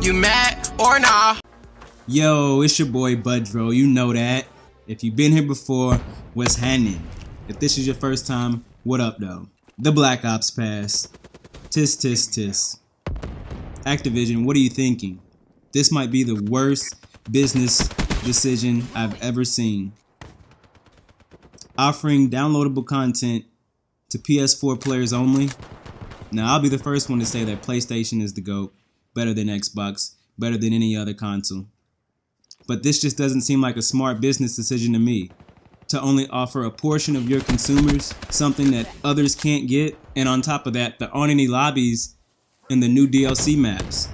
You mad or nah? Yo, it's your boy Budro, you know that. If you've been here before, what's happening? If this is your first time, what up though? The Black Ops Pass. Tis tis tis. Activision, what are you thinking? This might be the worst business decision I've ever seen. Offering downloadable content to PS4 players only. Now, I'll be the first one to say that PlayStation is the GOAT, better than Xbox, better than any other console. But this just doesn't seem like a smart business decision to me. To only offer a portion of your consumers something that others can't get, and on top of that, there aren't any lobbies in the new DLC maps.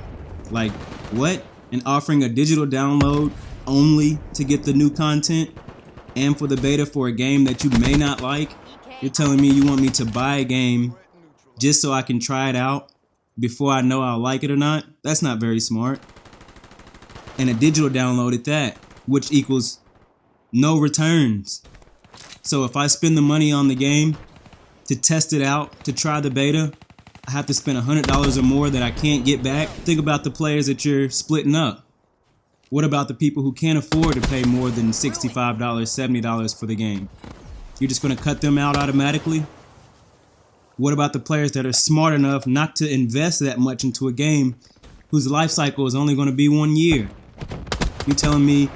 Like, what? And offering a digital download only to get the new content? And for the beta for a game that you may not like? You're telling me you want me to buy a game just so I can try it out before I know I'll like it or not? That's not very smart. And a digital download at that, which equals no returns. So if I spend the money on the game to test it out, to try the beta, I have to spend $100 or more that I can't get back. Think about the players that you're splitting up. What about the people who can't afford to pay more than $65, $70 for the game? You're just going to cut them out automatically? What about the players that are smart enough not to invest that much into a game whose life cycle is only going to be 1 year? You're telling me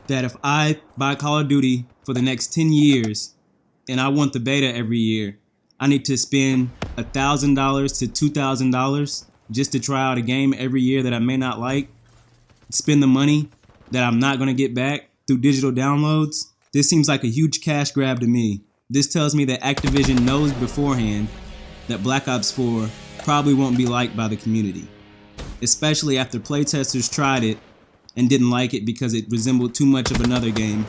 that if I buy Call of Duty for the next 10 years and I want the beta every year, I need to spend $1,000 to $2,000 just to try out a game every year that I may not like? Spend the money that I'm not going to get back through digital downloads? This seems like a huge cash grab to me. This tells me that Activision knows beforehand that Black Ops 4 probably won't be liked by the community, especially after playtesters tried it and didn't like it because it resembled too much of another game.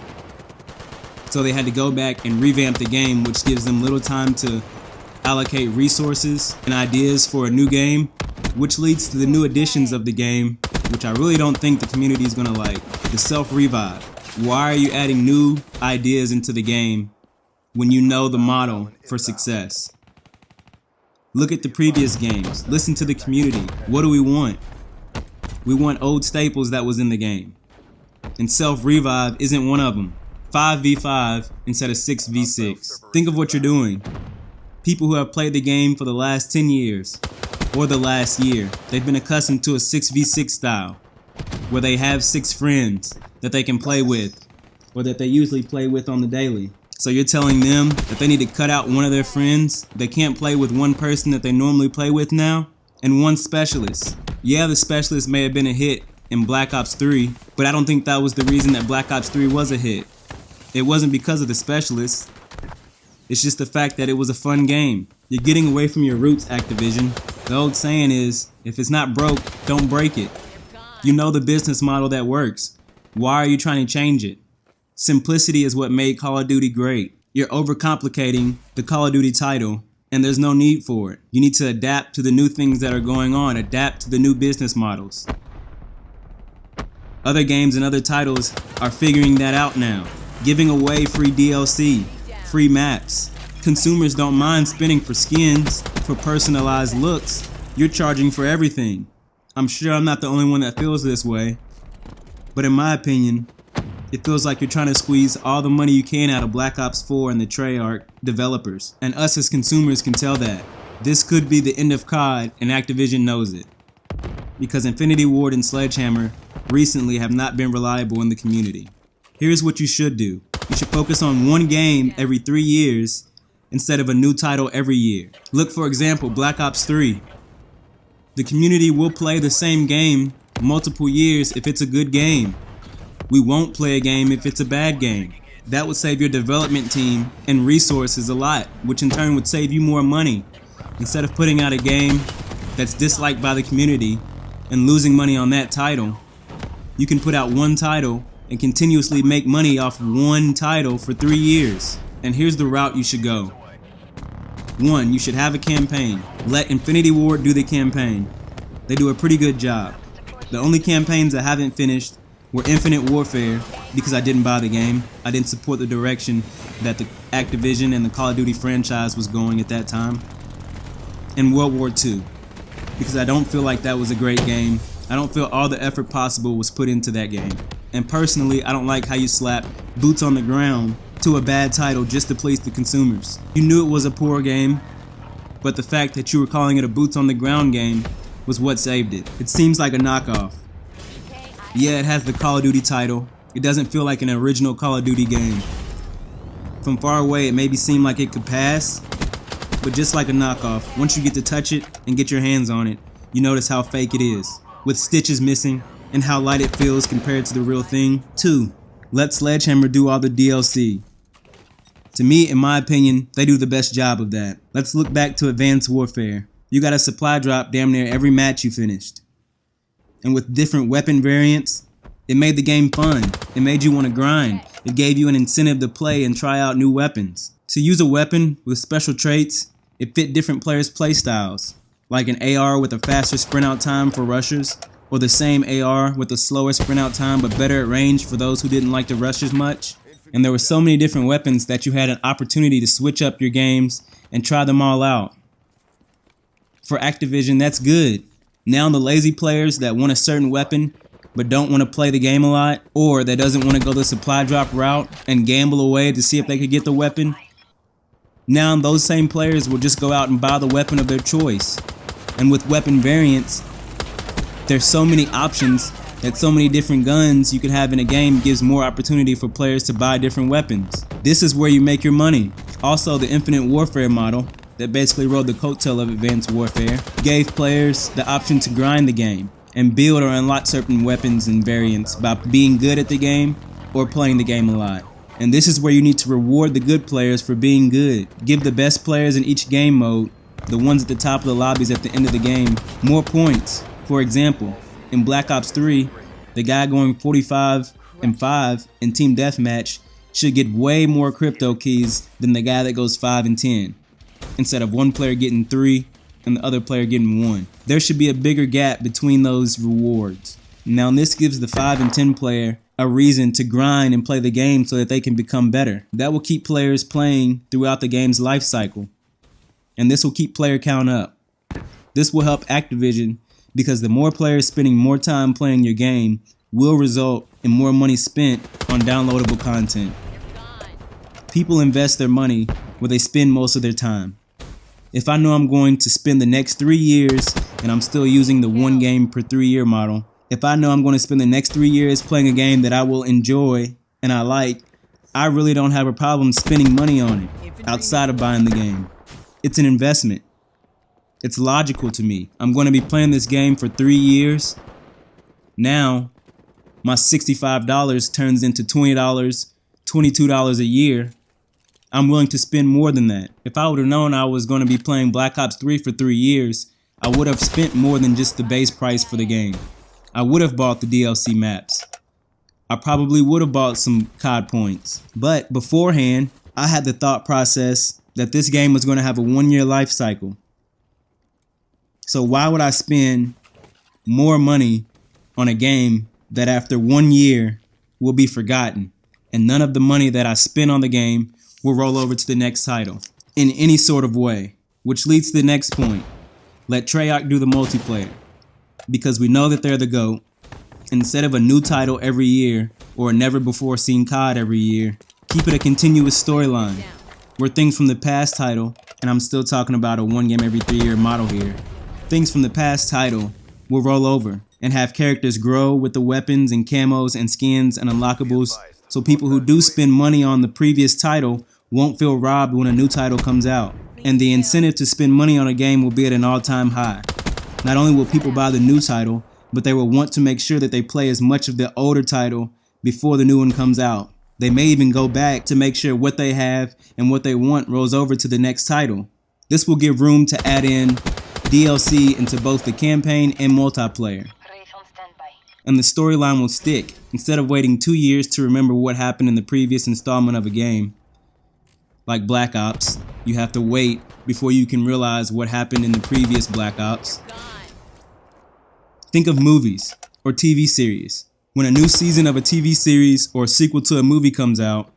So they had to go back and revamp the game, which gives them little time to allocate resources and ideas for a new game, which leads to the new additions of the game, which I really don't think the community is going to like. The self-revive. Why are you adding new ideas into the game when you know the model for success? Look at the previous games. Listen to the community. What do we want? We want old staples that was in the game. And self-revive isn't one of them. 5v5 instead of 6v6. Think of what you're doing. People who have played the game for the last 10 years or the last year, they've been accustomed to a 6v6 style where they have 6 friends that they can play with or that they usually play with on the daily. So you're telling them that they need to cut out one of their friends? They can't play with one person that they normally play with now? And one specialist. Yeah, the specialist may have been a hit in Black Ops 3, but I don't think that was the reason that Black Ops 3 was a hit. It wasn't because of the specialist. It's just the fact that it was a fun game. You're getting away from your roots, Activision. The old saying is, if it's not broke, don't break it. You know the business model that works. Why are you trying to change it? Simplicity is what made Call of Duty great. You're overcomplicating the Call of Duty title, and there's no need for it. You need to adapt to the new things that are going on, adapt to the new business models. Other games and other titles are figuring that out now, giving away free DLC, free maps. Consumers don't mind spending for skins, for personalized looks. You're charging for everything. I'm sure I'm not the only one that feels this way, but in my opinion, it feels like you're trying to squeeze all the money you can out of Black Ops 4 and the Treyarch developers. And us as consumers can tell that. This could be the end of COD, and Activision knows it. Because Infinity Ward and Sledgehammer recently have not been reliable in the community. Here's what you should do. You should focus on one game every 3 years instead of a new title every year. Look, for example, Black Ops 3. The community will play the same game multiple years if it's a good game. We won't play a game if it's a bad game. That would save your development team and resources a lot, which in turn would save you more money. Instead of putting out a game that's disliked by the community and losing money on that title, you can put out one title and continuously make money off one title for 3 years. And here's the route you should go. 1, you should have a campaign. Let Infinity Ward do the campaign. They do a pretty good job. The only campaigns I haven't finished were Infinite Warfare, because I didn't buy the game. I didn't support the direction that the Activision and the Call of Duty franchise was going at that time. And World War II, because I don't feel like that was a great game I don't feel all the effort possible was put into that game. And personally, I don't like how you slap boots on the ground to a bad title just to please the consumers. You knew it was a poor game, but the fact that you were calling it a boots on the ground game was what saved it. It seems like a knockoff. Yeah, it has the Call of Duty title. It doesn't feel like an original Call of Duty game. From far away, it maybe seemed like it could pass, but just like a knockoff, once you get to touch it and get your hands on it, you notice how fake it is, with stitches missing and how light it feels compared to the real thing. 2. Let Sledgehammer do all the DLC. To me, in my opinion, they do the best job of that. Let's look back to Advanced Warfare. You got a supply drop damn near every match you finished. And with different weapon variants, it made the game fun. It made you want to grind. It gave you an incentive to play and try out new weapons. To use a weapon with special traits, it fit different players' playstyles, like an AR with a faster sprint out time for rushers, or the same AR with a slower sprint out time but better at range for those who didn't like to rush as much. And there were so many different weapons that you had an opportunity to switch up your games and try them all out. For Activision, that's good. Now the lazy players that want a certain weapon but don't want to play the game a lot, or that doesn't want to go the supply drop route and gamble away to see if they could get the weapon, now those same players will just go out and buy the weapon of their choice. And with weapon variants, there's so many options that so many different guns you could have in a game gives more opportunity for players to buy different weapons. This is where you make your money. Also, the Infinite Warfare model that basically rode the coattail of Advanced Warfare gave players the option to grind the game and build or unlock certain weapons and variants by being good at the game or playing the game a lot. And this is where you need to reward the good players for being good. Give the best players in each game mode, the ones at the top of the lobbies at the end of the game, more points. For example, in Black Ops 3, the guy going 45 and 5 in Team Deathmatch should get way more crypto keys than the guy that goes 5 and 10, instead of one player getting 3 and the other player getting 1. There should be a bigger gap between those rewards. Now this gives the 5 and 10 player a reason to grind and play the game so that they can become better. That will keep players playing throughout the game's life cycle. And this will keep player count up. This will help Activision because the more players spending more time playing your game will result in more money spent on downloadable content. People invest their money where they spend most of their time. If I know I'm going to spend the next 3 years and I'm still using the 1 game per 3 year model, if I know I'm going to spend the next 3 years playing a game that I will enjoy and I like, I really don't have a problem spending money on it outside of buying the game. It's an investment. It's logical to me. I'm going to be playing this game for 3 years. Now, my $65 turns into $20, $22 a year. I'm willing to spend more than that. If I would have known I was going to be playing Black Ops 3 for 3 years, I would have spent more than just the base price for the game. I would have bought the DLC maps. I probably would have bought some COD points. But beforehand, I had the thought process that this game was going to have a 1 year life cycle. So why would I spend more money on a game that after 1 year will be forgotten, and none of the money that I spent on the game will roll over to the next title in any sort of way? Which leads to the next point. Let Treyarch do the multiplayer, because we know that they're the GOAT. Instead of a new title every year or a never before seen COD every year, keep it a continuous storyline where things from the past title, and I'm still talking about a 1 game every 3 year model here, things from the past title will roll over and have characters grow with the weapons and camos and skins and unlockables, so people who do spend money on the previous title won't feel robbed when a new title comes out. And the incentive to spend money on a game will be at an all-time high. Not only will people buy the new title, but they will want to make sure that they play as much of the older title before the new one comes out. They may even go back to make sure what they have and what they want rolls over to the next title. This will give room to add in DLC into both the campaign and multiplayer. And the storyline will stick. Instead of waiting 2 years to remember what happened in the previous installment of a game, like Black Ops, you have to wait before you can realize what happened in the previous Black Ops. Think of movies or TV series. When a new season of a TV series or a sequel to a movie comes out,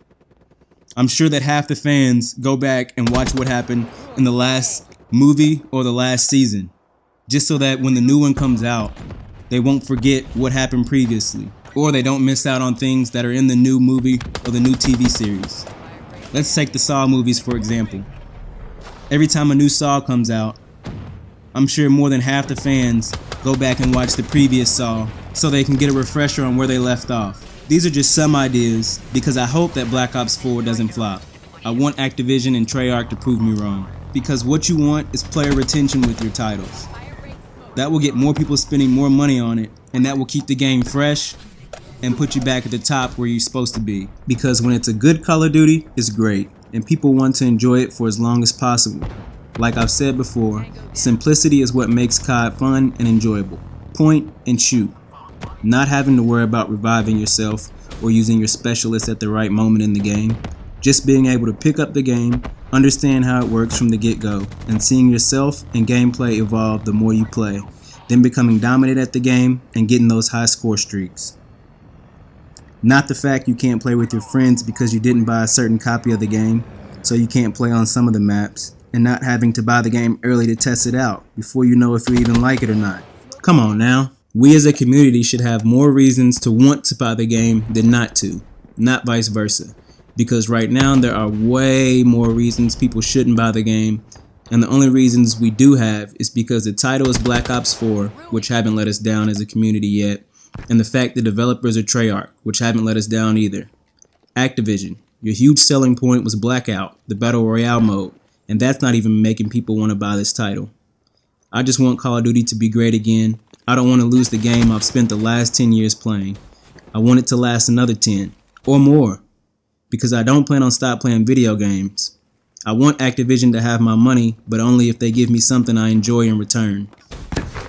I'm sure that half the fans go back and watch what happened in the last movie or the last season, just so that when the new one comes out, they won't forget what happened previously, or they don't miss out on things that are in the new movie or the new TV series. Let's take the Saw movies for example. Every time a new Saw comes out, I'm sure more than half the fans go back and watch the previous Saw so they can get a refresher on where they left off. These are just some ideas because I hope that Black Ops 4 doesn't flop. I want Activision and Treyarch to prove me wrong, because what you want is player retention with your titles. That will get more people spending more money on it, and that will keep the game fresh and put you back at the top where you're supposed to be. Because when it's a good Call of Duty, it's great, and people want to enjoy it for as long as possible. Like I've said before, simplicity is what makes COD fun and enjoyable. Point and shoot. Not having to worry about reviving yourself or using your specialist at the right moment in the game. Just being able to pick up the game, understand how it works from the get-go, and seeing yourself and gameplay evolve the more you play, then becoming dominant at the game and getting those high score streaks. Not the fact you can't play with your friends because you didn't buy a certain copy of the game, so you can't play on some of the maps, and not having to buy the game early to test it out before you know if you even like it or not. Come on now. We as a community should have more reasons to want to buy the game than not to, not vice versa. Because right now there are way more reasons people shouldn't buy the game, and the only reasons we do have is because the title is Black Ops 4, which haven't let us down as a community yet, and the fact the developers are Treyarch, which haven't let us down either. Activision, your huge selling point was Blackout, the Battle Royale mode, and that's not even making people want to buy this title. I just want Call of Duty to be great again. I don't want to lose the game I've spent the last 10 years playing. I want it to last another 10, or more, because I don't plan on stop playing video games. I want Activision to have my money, but only if they give me something I enjoy in return.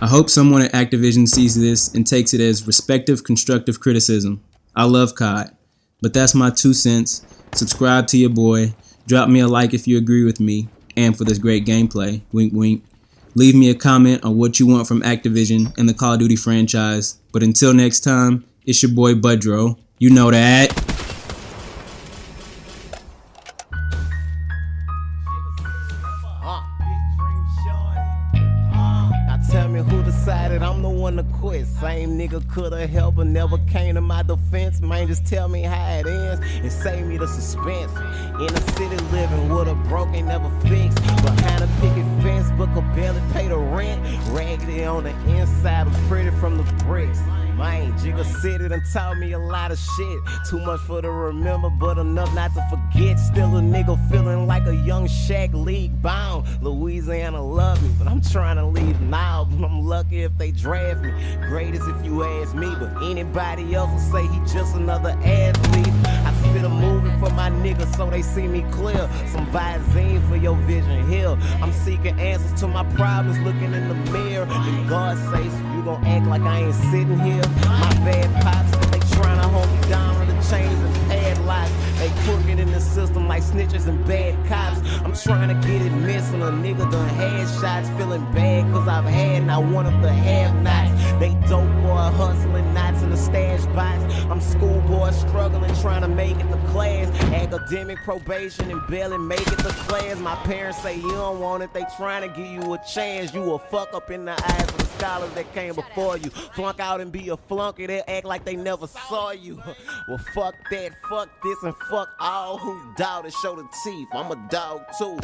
I hope someone at Activision sees this and takes it as respective, constructive criticism. I love COD, but that's my 2 cents. Subscribe to your boy, drop me a like if you agree with me, and for this great gameplay, wink wink. Leave me a comment on what you want from Activision and the Call of Duty franchise. But until next time, it's your boy Budro. You know that. Tell me who decided I'm the one to quit. Same nigga coulda helped but never came to my defense. Man, just tell me how it ends and save me the suspense. In a city living with a broken never fixed. Behind a picket fence but could barely pay the rent. Raggedy on the inside was pretty from the bricks. Man, Jigga City done taught me a lot of shit. Too much for to remember, but enough not to forget. Still a nigga feeling like a young Shaq, league bound. Louisiana love me, but I'm trying to leave now. I'm lucky if they draft me. Greatest if you ask me, but anybody else will say he just another athlete. I spit a movie for my niggas so they see me clear. Some Visine for your vision here. I'm seeking answers to my problems, looking in the mirror. And God says, you gon' act like I ain't sitting here. My bad pops, they tryna hold me down with the chains and padlocks. They crooked in the system like snitches and bad cops. I'm trying to get it missing. A nigga done had shots, feeling bad cause I've had not one of the have-nots. They dope boy hustling knots in the stash box. I'm schoolboy struggling, trying to make it to class. Academic probation and barely make it to class. My parents say you don't want it, they trying to give you a chance. You a fuck up in the eyes of the scholars that came before you. Flunk out and be a flunky, they'll act like they never saw you. Well, fuck that, fuck this, and fuck all who doubt and show the teeth. I'm a dog too.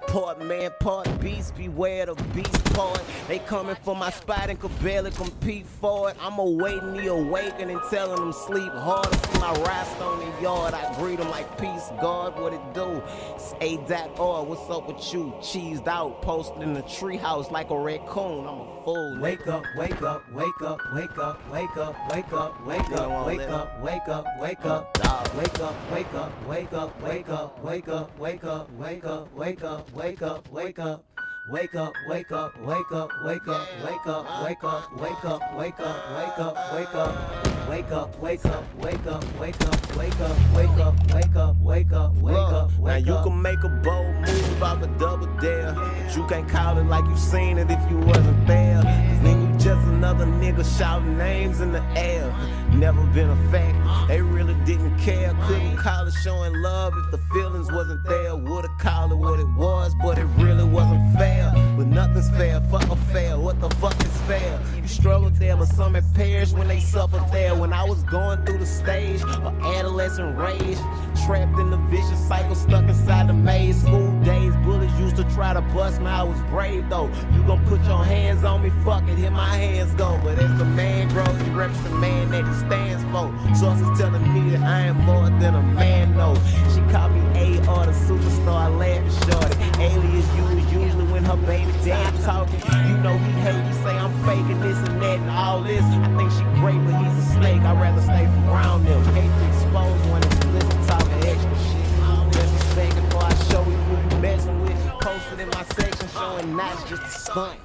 Part man, part beast, beware the beast part. They coming for my spot and could barely compete for it. I'm awaiting the awakening, telling them sleep harder. See my rest on the yard, I greet them like peace, God, what it do? It's A.R, what's up with you? Cheesed out, posted in the treehouse like a raccoon. I'm a fool. Wake up, wake up, wake up, wake up, wake up, wake up, wake up, wake up, wake up, wake up, wake up, wake up, wake up, wake up, wake up, wake up, wake up, wake up, wake up, wake up. Wake up, wake up, wake up, wake up, wake up, wake up, wake up, wake up, wake up, wake up, wake up, wake up, wake up, wake up, wake up, wake up, wake up, wake up, wake up. Now you can make a bold move off a double dare, but you can't call it like you seen it if you wasn't there. Cause then you just another nigga shouting names in the air. Never been a fact, they really didn't care. Couldn't call it showing love if the feelings wasn't there. Would've call it what it was, but it really wasn't fair. But nothing's fair, fuck or fair, what the fuck is fair? You struggle there, but some have perished when they suffer there. When I was going through the stage of adolescent rage, trapped in the vicious cycle, stuck inside the maze. School days, bullies used to try to bust me, I was brave though. You gon' put your hands on me, fuck it, here my hands go. But as the man grows, he reps the man that he stands for. Sources telling me that I am more than a man, no. She called me A.R. the superstar, I laugh at shorty. Alias used usually when her baby dad talking. You know he hate, he say I'm faking this and that and all this. I think she great, but he's a snake, I'd rather stay from around them. Hate to expose one explicit talking extra shit. Just respect before I show you who you messing with. Posted in my section showing that's just a stunt.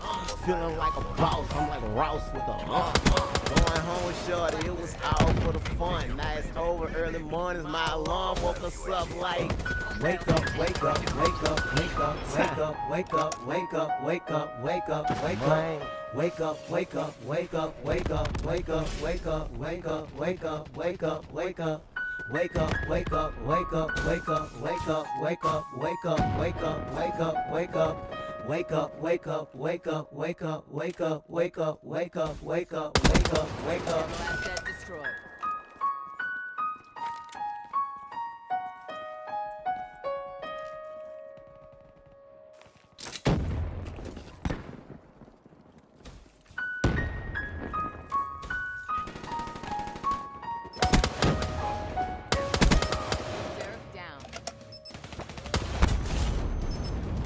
Feeling like a boss, I'm like Ross with a Going home with shorty, it was all for the fun. Now it's over, early mornings, my alarm woke us up like Wake up, wake up, wake up, wake up, wake up, wake up, wake up, wake up, wake up, wake up. Wake up, wake up, wake up, wake up, wake up, wake up, wake up, wake up, wake up, wake up. Wake up, wake up, wake up, wake up, wake up, wake up, wake up, wake up, wake up, wake up. Wake up, wake up, wake up, wake up, wake up, wake up, wake up, wake up, wake up, wake up. Asset destroyed.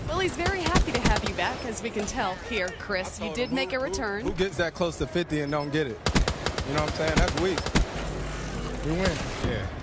Well, he's very happy to have you back, as we can tell. Here, Chris, you did make a return. Who gets that close to 50 and don't get it? You know what I'm saying? That's weak. We win. Yeah.